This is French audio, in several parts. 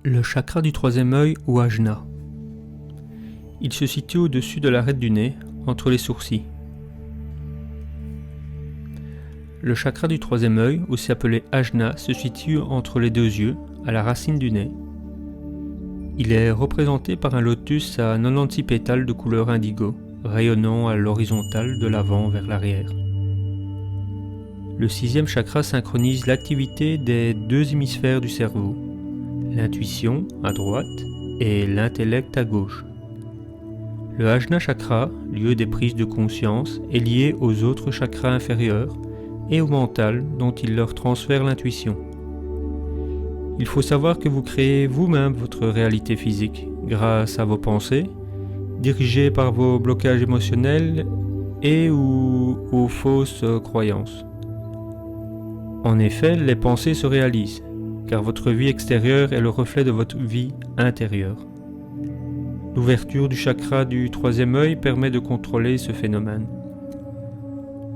Le chakra du troisième œil ou Ajna. Il se situe au-dessus de l'arête du nez, entre les sourcils. Le chakra du troisième œil, aussi appelé Ajna, se situe entre les deux yeux, à la racine du nez. Il est représenté par un lotus à 96 pétales de couleur indigo, rayonnant à l'horizontale de l'avant vers l'arrière. Le sixième chakra synchronise l'activité des deux hémisphères du cerveau, l'intuition à droite et l'intellect à gauche. Le Ajna chakra, lieu des prises de conscience, est lié aux autres chakras inférieurs et au mental dont il leur transfère l'intuition. Il faut savoir que vous créez vous-même votre réalité physique grâce à vos pensées, dirigées par vos blocages émotionnels et ou aux fausses croyances. En effet, les pensées se réalisent, car votre vie extérieure est le reflet de votre vie intérieure. L'ouverture du chakra du troisième œil permet de contrôler ce phénomène.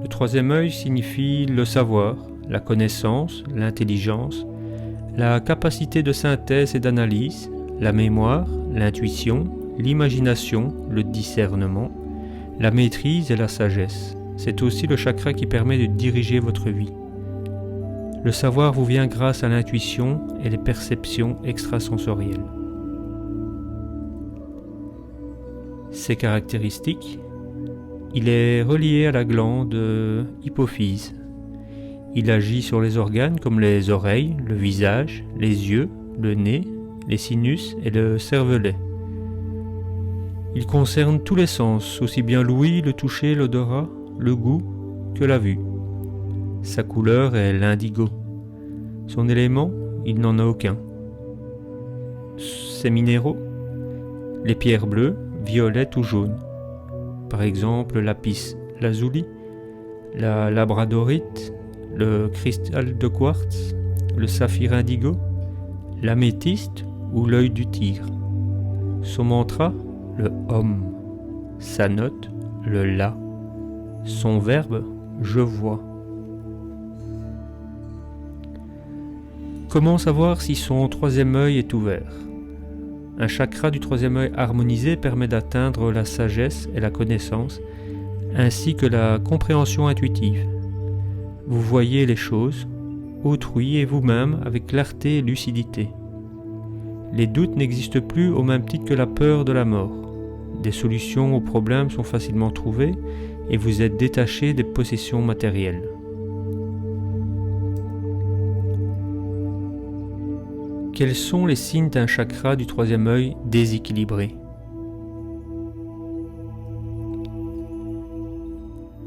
Le troisième œil signifie le savoir, la connaissance, l'intelligence, la capacité de synthèse et d'analyse, la mémoire, l'intuition, l'imagination, le discernement, la maîtrise et la sagesse. C'est aussi le chakra qui permet de diriger votre vie. Le savoir vous vient grâce à l'intuition et les perceptions extrasensorielles. Ses caractéristiques: il est relié à la glande hypophyse. Il agit sur les organes comme les oreilles, le visage, les yeux, le nez, les sinus et le cervelet. Il concerne tous les sens, aussi bien l'ouïe, le toucher, l'odorat, le goût que la vue. Sa couleur est l'indigo. Son élément, il n'en a aucun. Ses minéraux: les pierres bleues, violettes ou jaunes. Par exemple, lapis lazuli, la labradorite, le cristal de quartz, le saphir indigo, l'améthyste ou l'œil du tigre. Son mantra, le Om. Sa note, le La. Son verbe, je vois. Comment savoir si son troisième œil est ouvert? Un chakra du troisième œil harmonisé permet d'atteindre la sagesse et la connaissance, ainsi que la compréhension intuitive. Vous voyez les choses, autrui et vous-même avec clarté et lucidité. Les doutes n'existent plus au même titre que la peur de la mort. Des solutions aux problèmes sont facilement trouvées et vous êtes détaché des possessions matérielles. Quels sont les signes d'un chakra du troisième œil déséquilibré?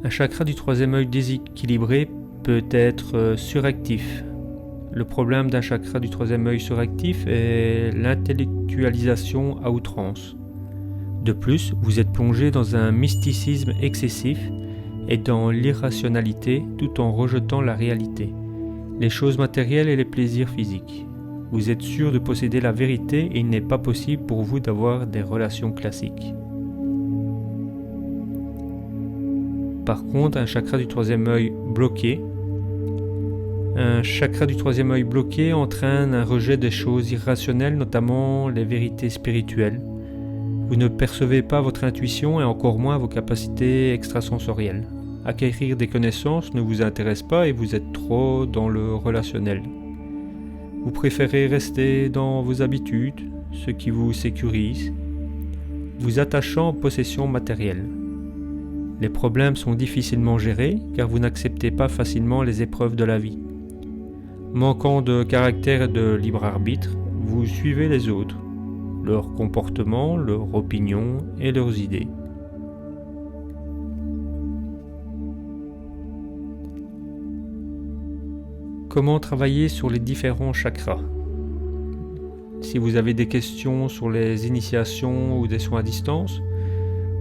Un chakra du troisième œil déséquilibré peut être suractif. Le problème d'un chakra du troisième œil suractif est l'intellectualisation à outrance. De plus, vous êtes plongé dans un mysticisme excessif et dans l'irrationalité tout en rejetant la réalité, les choses matérielles et les plaisirs physiques. Vous êtes sûr de posséder la vérité et il n'est pas possible pour vous d'avoir des relations classiques. Par contre, un chakra du troisième œil bloqué. Un chakra du troisième œil bloqué entraîne un rejet des choses irrationnelles, notamment les vérités spirituelles. Vous ne percevez pas votre intuition et encore moins vos capacités extrasensorielles. Acquérir des connaissances ne vous intéresse pas et vous êtes trop dans le relationnel. Vous préférez rester dans vos habitudes, ce qui vous sécurise, vous attachant aux possessions matérielles. Les problèmes sont difficilement gérés car vous n'acceptez pas facilement les épreuves de la vie. Manquant de caractère et de libre arbitre, vous suivez les autres, leurs comportements, leurs opinions et leurs idées. Comment travailler sur les différents chakras? Si vous avez des questions sur les initiations ou des soins à distance,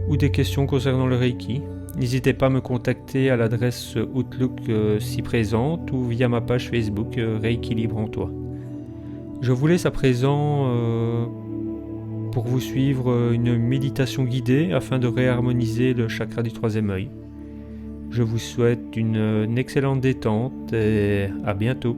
ou des questions concernant le Reiki, n'hésitez pas à me contacter à l'adresse Outlook ci présente ou via ma page Facebook Reiki Libre en Toi. Je vous laisse à présent pour vous suivre une méditation guidée afin de réharmoniser le chakra du troisième œil. Je vous souhaite une excellente détente et à bientôt.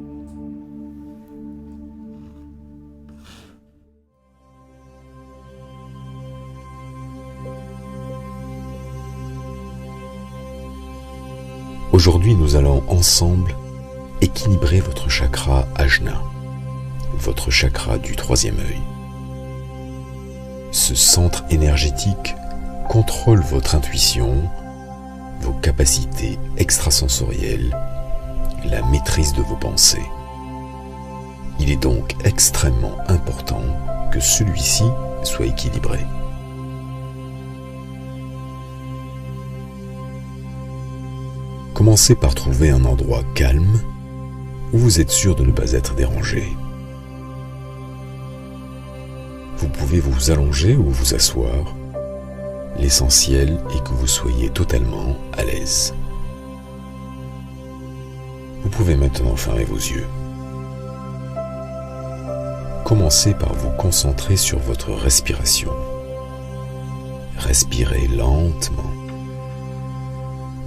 Aujourd'hui, nous allons ensemble équilibrer votre chakra Ajna, votre chakra du troisième œil. Ce centre énergétique contrôle votre intuition, vos capacités extrasensorielles, la maîtrise de vos pensées. Il est donc extrêmement important que celui-ci soit équilibré. Commencez par trouver un endroit calme où vous êtes sûr de ne pas être dérangé. Vous pouvez vous allonger ou vous asseoir. L'essentiel est que vous soyez totalement à l'aise. Vous pouvez maintenant fermer vos yeux. Commencez par vous concentrer sur votre respiration. Respirez lentement,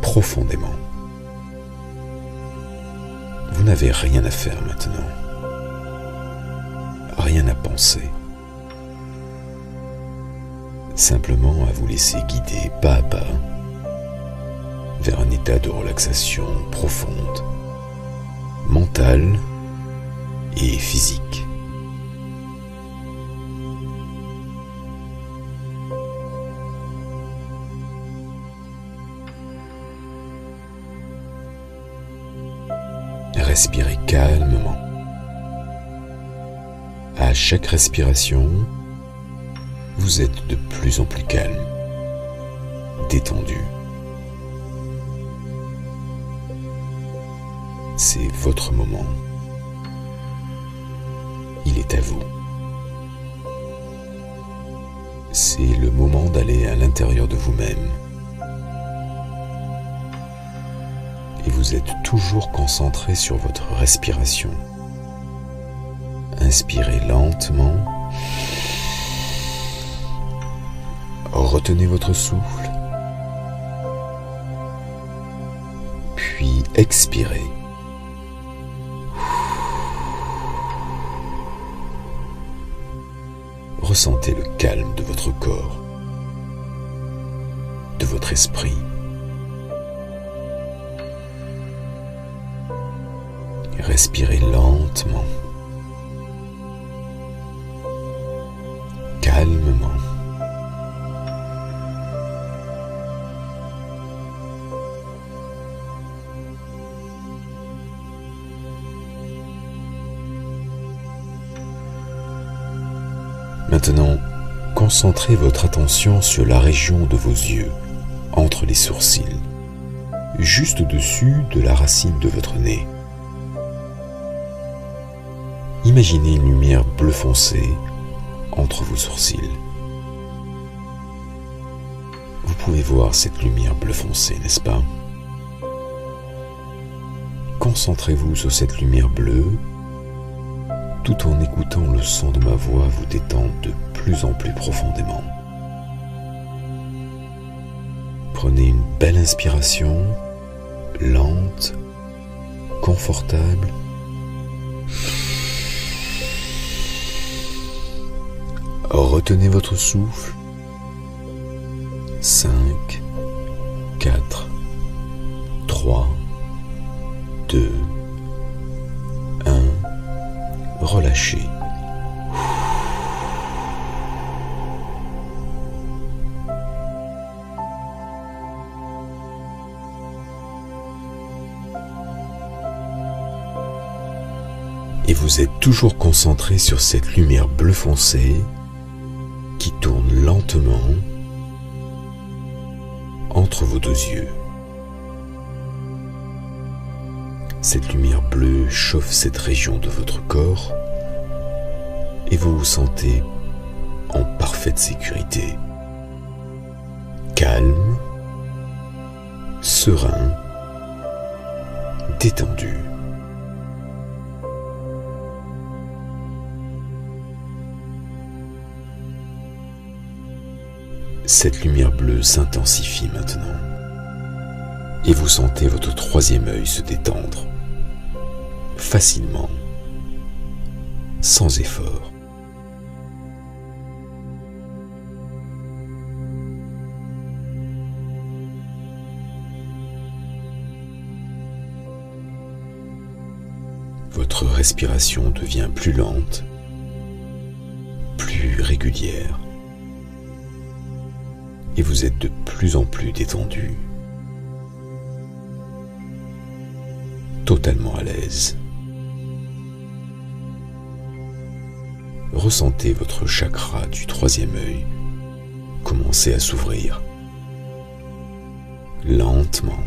profondément. Vous n'avez rien à faire maintenant. Rien à penser. Simplement à vous laisser guider pas à pas vers un état de relaxation profonde, mentale et physique. Respirez calmement. À chaque respiration, vous êtes de plus en plus calme, détendu. C'est votre moment. Il est à vous. C'est le moment d'aller à l'intérieur de vous-même. Et vous êtes toujours concentré sur votre respiration. Inspirez lentement. Retenez votre souffle. Puis expirez. Ressentez le calme de votre corps, de votre esprit. Respirez lentement, calmement. Maintenant, concentrez votre attention sur la région de vos yeux, entre les sourcils, juste au-dessus de la racine de votre nez. Imaginez une lumière bleu foncé entre vos sourcils. Vous pouvez voir cette lumière bleu foncé, n'est-ce pas? Concentrez-vous sur cette lumière bleue, tout en écoutant le son de ma voix vous détendre de plus en plus profondément. Prenez une belle inspiration, lente, confortable. Retenez votre souffle. 5, 4, 3, 2, 1. Relâchez. Et vous êtes toujours concentré sur cette lumière bleu foncé qui tourne lentement entre vos deux yeux. Cette lumière bleue chauffe cette région de votre corps et vous vous sentez en parfaite sécurité, calme, serein, détendu. Cette lumière bleue s'intensifie maintenant et vous sentez votre troisième œil se détendre facilement, sans effort. Votre respiration devient plus lente, plus régulière, et vous êtes de plus en plus détendu, totalement à l'aise. Ressentez votre chakra du troisième œil commencer à s'ouvrir lentement.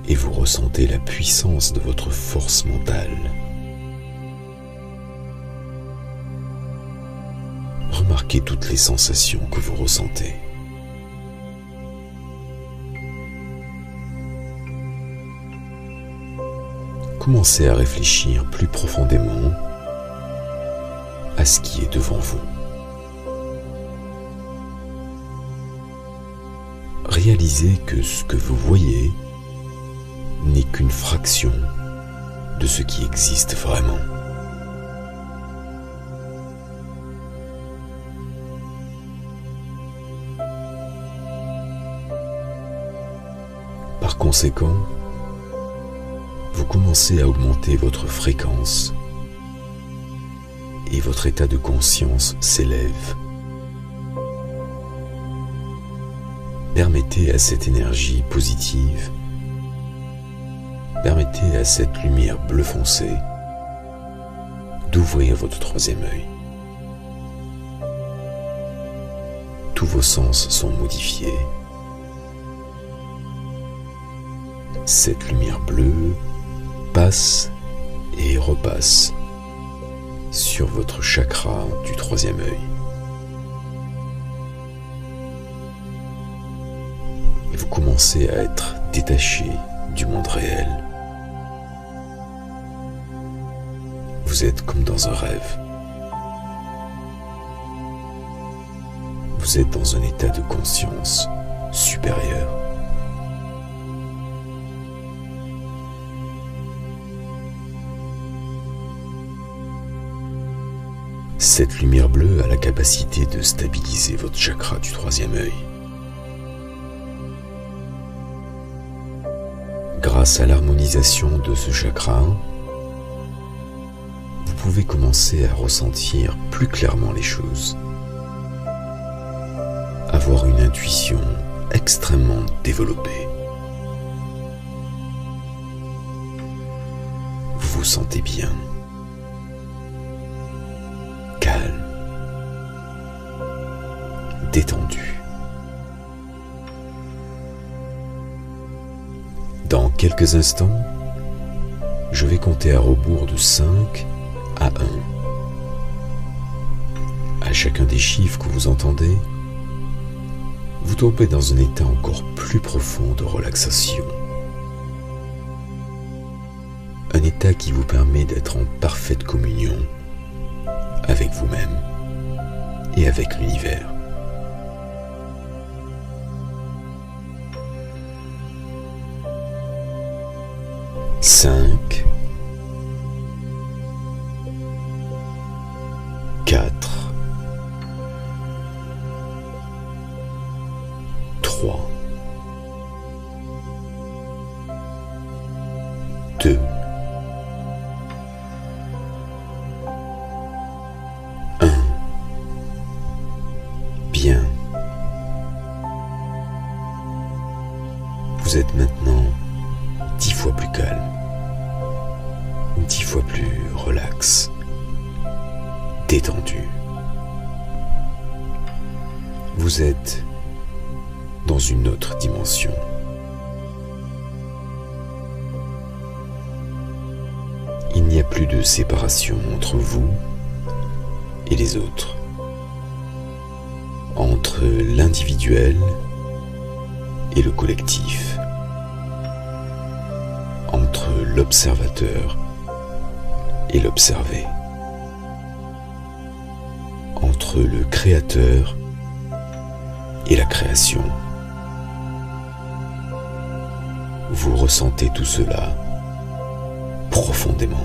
Et vous ressentez la puissance de votre force mentale. Remarquez toutes les sensations que vous ressentez. Commencez à réfléchir plus profondément à ce qui est devant vous. Réalisez que ce que vous voyez n'est qu'une fraction de ce qui existe vraiment. Par conséquent, vous commencez à augmenter votre fréquence et votre état de conscience s'élève. Permettez à cette énergie positive, permettez à cette lumière bleu foncé d'ouvrir votre troisième œil. Tous vos sens sont modifiés. Cette lumière bleue passe et repasse sur votre chakra du troisième œil. Et vous commencez à être détaché du monde réel. Vous êtes comme dans un rêve. Vous êtes dans un état de conscience supérieur. Cette lumière bleue a la capacité de stabiliser votre chakra du troisième œil. Grâce à l'harmonisation de ce chakra, vous pouvez commencer à ressentir plus clairement les choses, avoir une intuition extrêmement développée. Vous vous sentez bien, calme, détendu. Dans quelques instants, je vais compter à rebours de 5 à 1. À chacun des chiffres que vous entendez, vous tombez dans un état encore plus profond de relaxation. Un état qui vous permet d'être en parfaite communion avec vous-même et avec l'univers. 5, 4, 3, 2, 1. Bien. Vous êtes maintenant 10 fois plus calme, 10 fois plus relax, détendu. Vous êtes dans une autre dimension. Il n'y a plus de séparation entre vous et les autres, entre l'individuel et le collectif, entre l'observateur et l'observé, entre le créateur et la création. Vous ressentez tout cela profondément.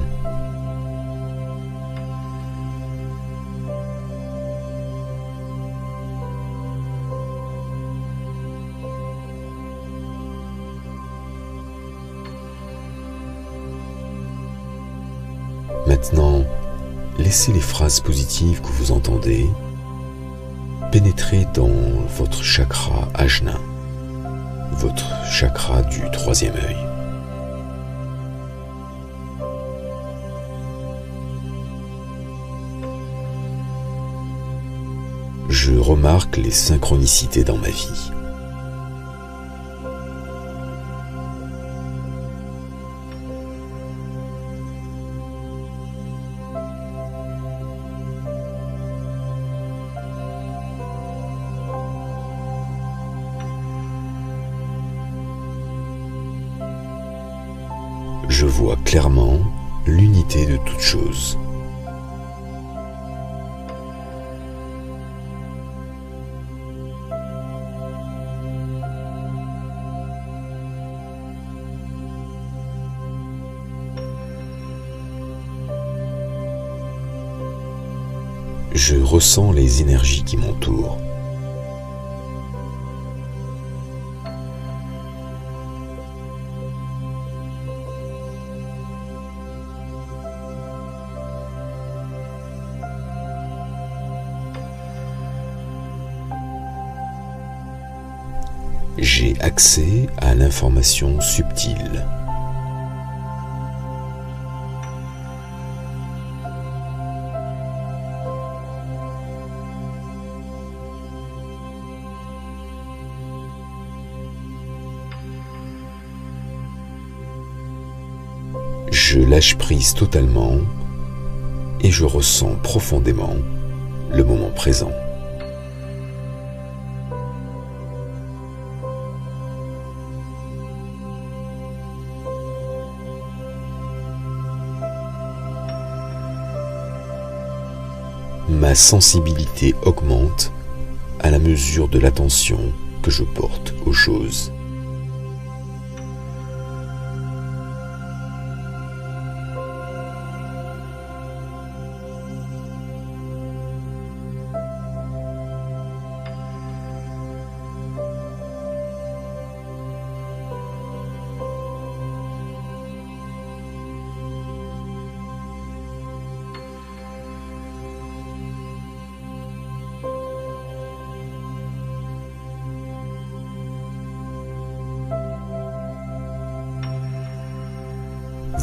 Maintenant, laissez les phrases positives que vous entendez pénétrer dans votre chakra Ajna, votre chakra du troisième œil. Je remarque les synchronicités dans ma vie. Je vois clairement l'unité de toutes choses. Je ressens les énergies qui m'entourent. J'ai accès à l'information subtile. Je lâche prise totalement et je ressens profondément le moment présent. Ma sensibilité augmente à la mesure de l'attention que je porte aux choses.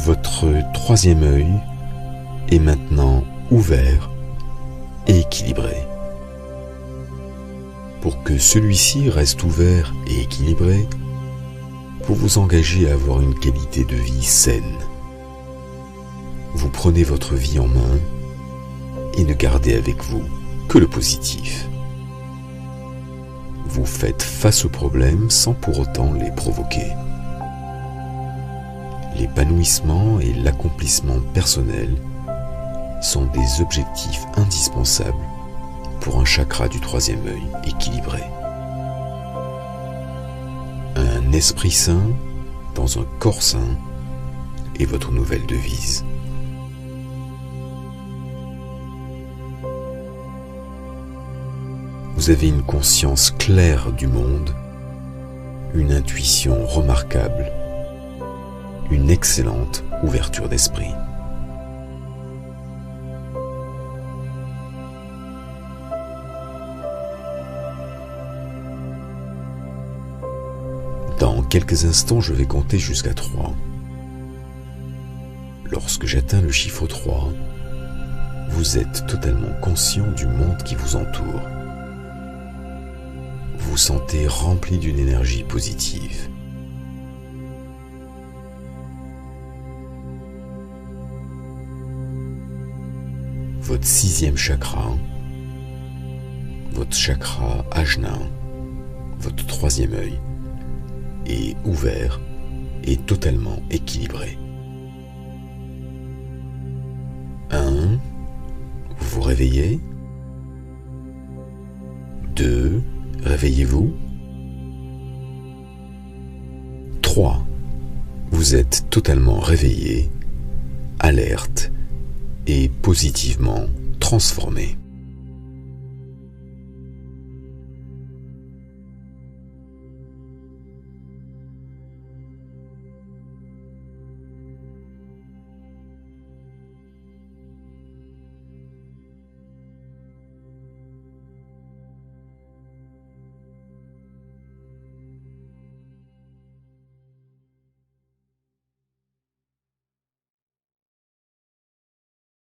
Votre troisième œil est maintenant ouvert et équilibré. Pour que celui-ci reste ouvert et équilibré, vous vous engagez à avoir une qualité de vie saine. Vous prenez votre vie en main et ne gardez avec vous que le positif. Vous faites face aux problèmes sans pour autant les provoquer. L'épanouissement et l'accomplissement personnel sont des objectifs indispensables pour un chakra du troisième œil équilibré. Un esprit sain dans un corps sain est votre nouvelle devise. Vous avez une conscience claire du monde, une intuition remarquable, une excellente ouverture d'esprit. Dans quelques instants, je vais compter jusqu'à 3. Lorsque j'atteins le chiffre 3, vous êtes totalement conscient du monde qui vous entoure. Vous vous sentez rempli d'une énergie positive. Votre sixième chakra, votre chakra Ajna, votre troisième œil, est ouvert et totalement équilibré. 1. Vous vous réveillez. 2. Réveillez-vous. 3. Vous êtes totalement réveillé, alerte et positivement transformé.